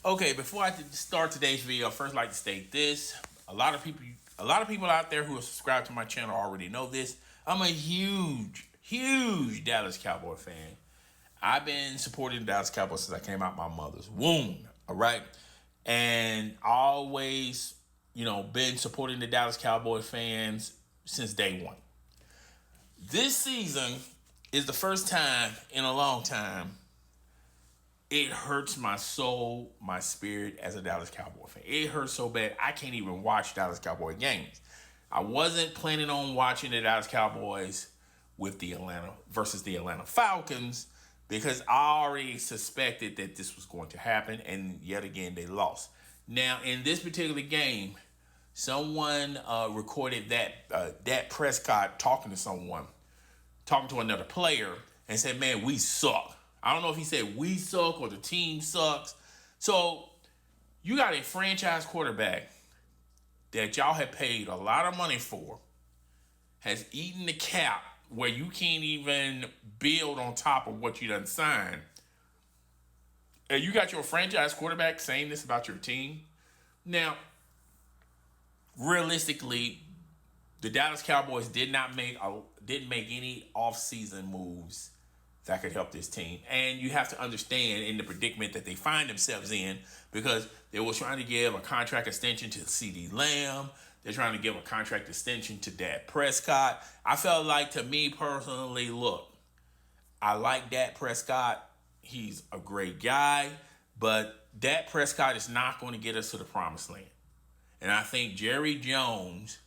Okay, before I start today's video, I first like to state this. A lot of people out there who are subscribed to my channel already know this. I'm a huge Dallas Cowboy fan. I've been supporting the Dallas Cowboys since I came out my mother's womb. All right. And always, been supporting the Dallas Cowboy fans since day one. This season is the first time in a long time it hurts my soul, my spirit as a Dallas Cowboy fan. It hurts so bad I can't even watch Dallas Cowboy games. I wasn't planning on watching the Dallas Cowboys with the Atlanta Falcons because I already suspected that this was going to happen, and yet again they lost. Now in this particular game, someone recorded that Prescott talking to another player, and said, "Man, we suck." I don't know if he said we suck or the team sucks. So you got a franchise quarterback that y'all have paid a lot of money for, has eaten the cap where you can't even build on top of what you done signed. And you got your franchise quarterback saying this about your team. Now, realistically, the Dallas Cowboys didn't make any offseason moves that could help this team. And you have to understand in the predicament that they find themselves in, because they were trying to give a contract extension to CeeDee Lamb. They're trying to give a contract extension to Dak Prescott. I felt like, to me personally, look, I like Dak Prescott. He's a great guy, but Dak Prescott is not going to get us to the promised land. And I think Jerry Jones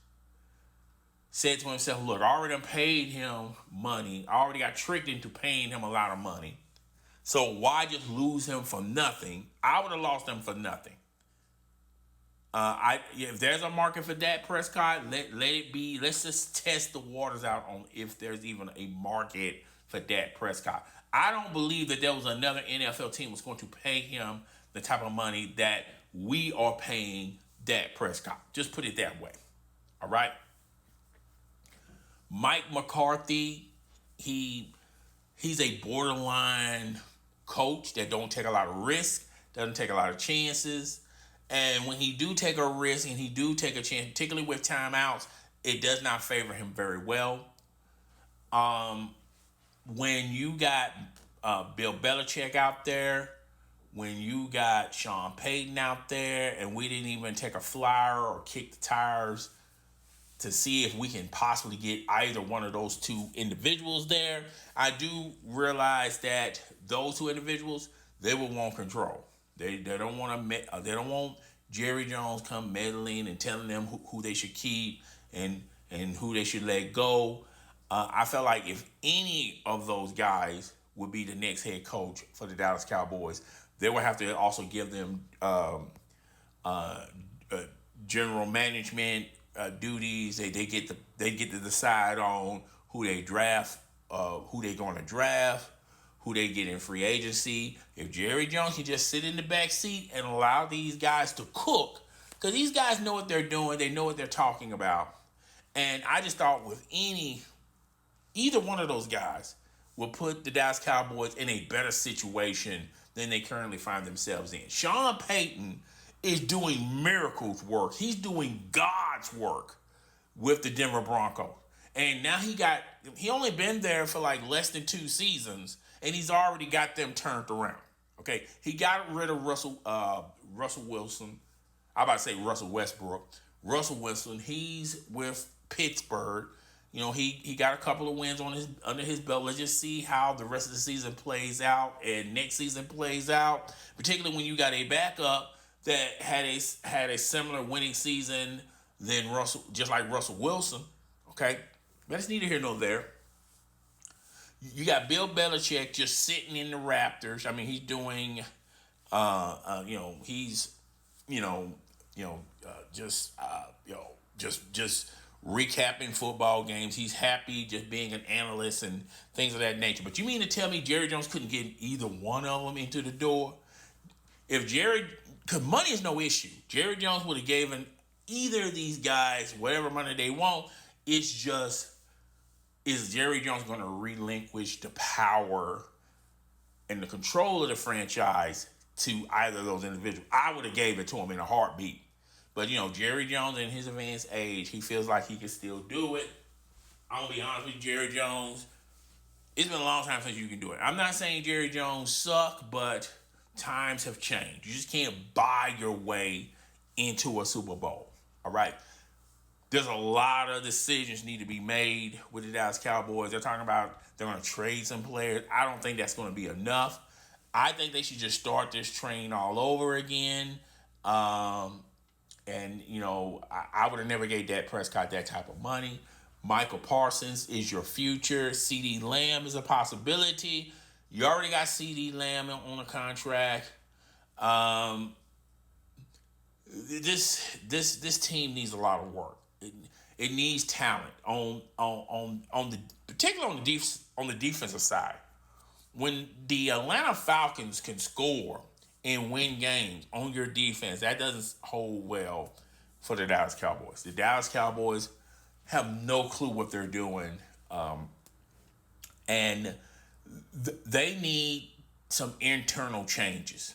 said to himself, look, I already paid him money. I already got tricked into paying him a lot of money. So why just lose him for nothing? I would have lost him for nothing. If there's a market for Dak Prescott, let it be. Let's just test the waters out on if there's even a market for Dak Prescott. I don't believe that there was another NFL team was going to pay him the type of money that we are paying Dak Prescott. Just put it that way. All right. Mike McCarthy, he's a borderline coach that don't take a lot of risk, doesn't take a lot of chances. And when he do take a risk and he do take a chance, particularly with timeouts, it does not favor him very well. When you got Bill Belichick out there, when you got Sean Payton out there, and we didn't even take a flyer or kick the tires to see if we can possibly get either one of those two individuals there, I do realize that those two individuals, they will want control. They don't want they don't want Jerry Jones come meddling and telling them who they should keep and who they should let go. I felt like if any of those guys would be the next head coach for the Dallas Cowboys, they would have to also give them general management duties. They get to decide on who they draft, who they going to draft, who they get in free agency. If Jerry Jones can just sit in the back seat and allow these guys to cook, because these guys know what they're doing, they know what they're talking about. And I just thought with either one of those guys will put the Dallas Cowboys in a better situation than they currently find themselves in. Sean Payton is doing miracles work. He's doing God's work with the Denver Broncos. And now he only been there for like less than 2 seasons, and he's already got them turned around. Okay, he got rid of Russell Wilson. I'm about to say Russell Westbrook. Russell Wilson, he's with Pittsburgh. He got a couple of wins under his belt. Let's just see how the rest of the season plays out and next season plays out, particularly when you got a backup that had a similar winning season than Russell, just like Russell Wilson. Okay, but it's neither here nor there. You got Bill Belichick just sitting in the Raptors. I mean, he's doing, just recapping football games. He's happy just being an analyst and things of that nature. But you mean to tell me Jerry Jones couldn't get either one of them into the door? Because money is no issue. Jerry Jones would have given either of these guys whatever money they want. It's just, is Jerry Jones going to relinquish the power and the control of the franchise to either of those individuals. I would have gave it to him in a heartbeat. But, Jerry Jones in his advanced age, he feels like he can still do it. I'm going to be honest with you, Jerry Jones, it's been a long time since you can do it. I'm not saying Jerry Jones suck, but times have changed. You just can't buy your way into a Super Bowl. All right? There's a lot of decisions need to be made with the Dallas Cowboys. They're talking about they're going to trade some players. I don't think that's going to be enough. I think they should just start this train all over again. I would have never gave Dak Prescott that type of money. Michael Parsons is your future. CeeDee Lamb is a possibility. You already got CeeDee Lamb on a contract. This team needs a lot of work. It needs talent particularly on the defensive side. When the Atlanta Falcons can score and win games on your defense, that doesn't hold well for the Dallas Cowboys. The Dallas Cowboys have no clue what they're doing, and they need some internal changes.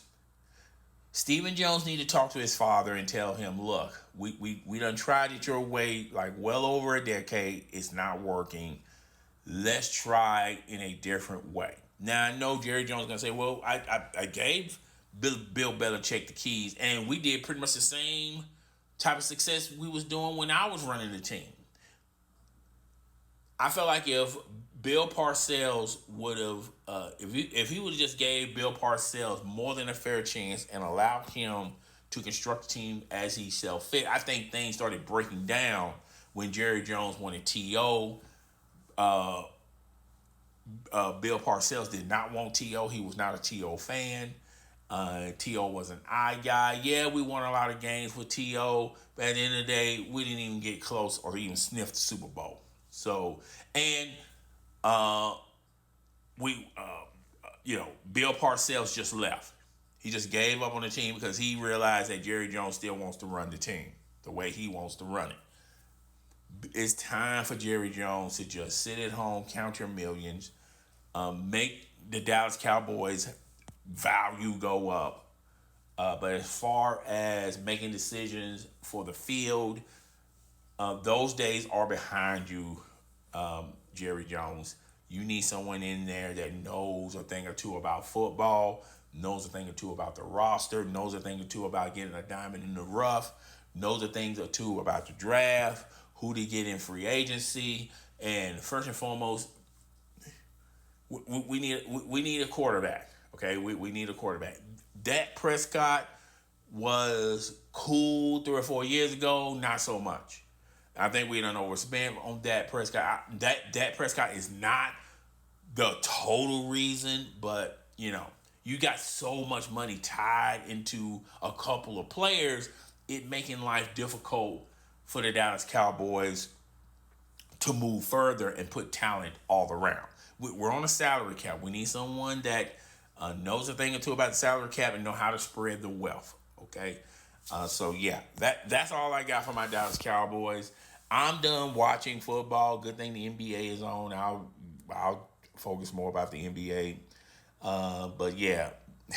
Stephen Jones need to talk to his father and tell him, look, we done tried it your way like well over a decade. It's not working. Let's try in a different way. Now, I know Jerry Jones is going to say, well, I gave Bill Belichick the keys, and we did pretty much the same type of success we was doing when I was running the team. I felt like if Bill Parcells would have, if he would have just gave Bill Parcells more than a fair chance and allowed him to construct the team as he saw fit, I think things started breaking down when Jerry Jones wanted T.O. Bill Parcells did not want T.O. He was not a T.O. fan. T.O. was an I guy. Yeah, we won a lot of games with T.O., but at the end of the day, we didn't even get close or even sniff the Super Bowl. So, and Bill Parcells just left. He just gave up on the team because he realized that Jerry Jones still wants to run the team the way he wants to run it. It's time for Jerry Jones to just sit at home, count your millions, make the Dallas Cowboys value go up. But as far as making decisions for the field, those days are behind you, Jerry Jones. You need someone in there that knows a thing or two about football, knows a thing or two about the roster, knows a thing or two about getting a diamond in the rough, knows a thing or two about the draft, who to get in free agency, and first and foremost, we need a quarterback. Okay, we need a quarterback. Dak Prescott was cool 3 or 4 years ago, not so much. I think we done overspent on Dak Prescott. Dak Prescott is not the total reason, but you got so much money tied into a couple of players, it making life difficult for the Dallas Cowboys to move further and put talent all around. We're on a salary cap. We need someone that knows a thing or two about the salary cap and know how to spread the wealth. Okay, that's all I got for my Dallas Cowboys. I'm done watching football. Good thing the NBA is on. I'll focus more about the NBA. But yeah,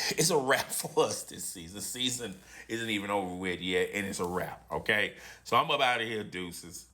it's a wrap for us this season. The season isn't even over with yet, and it's a wrap. Okay, so I'm up out of here, deuces.